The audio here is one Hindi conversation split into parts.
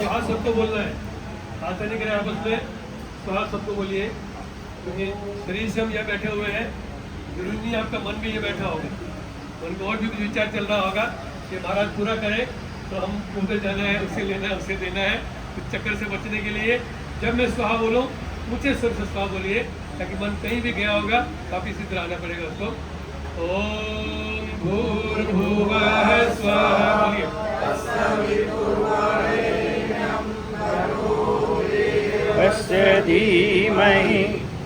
स्वाहा सबको बोलना है, हाथ नहीं करें आपस में, स्वाहा सबको बोलिए। क्योंकि शरीर से हम यहाँ बैठे हुए हैं, जरूरी नहीं आपका मन भी ये बैठा होगा, मन में और भी कुछ विचार चल रहा होगा कि महाराज पूरा करें तो हम उधर जाना है, उससे लेना है, उससे देना है। कुछ चक्कर से बचने के लिए जब मैं स्वाहा बोलूँ ऊँचे स्वर से स्वाहा बोलिए, ताकि मन कहीं भी गया होगा वापिस इधर आना पड़ेगा उसको। ओम भूर्भुवः स्वाहा बोलिए। तस्य धीमहि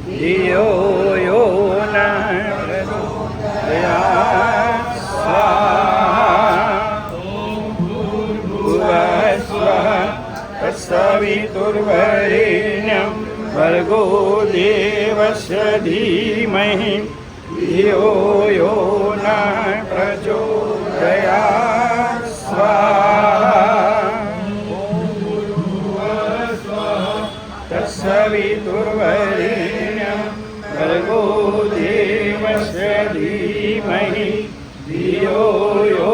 धियो यो नः प्रचोदयात् स्वाहा। ओम भुवः स्वः तत्सवितुर्वरेण्यं भर्गो देवस्य धीमहि धियो यो नः प्रचोदयात् स्वाहा। तत्सवितुर्वरेण्यं भर्गो देवस्य धीमहि धियो यो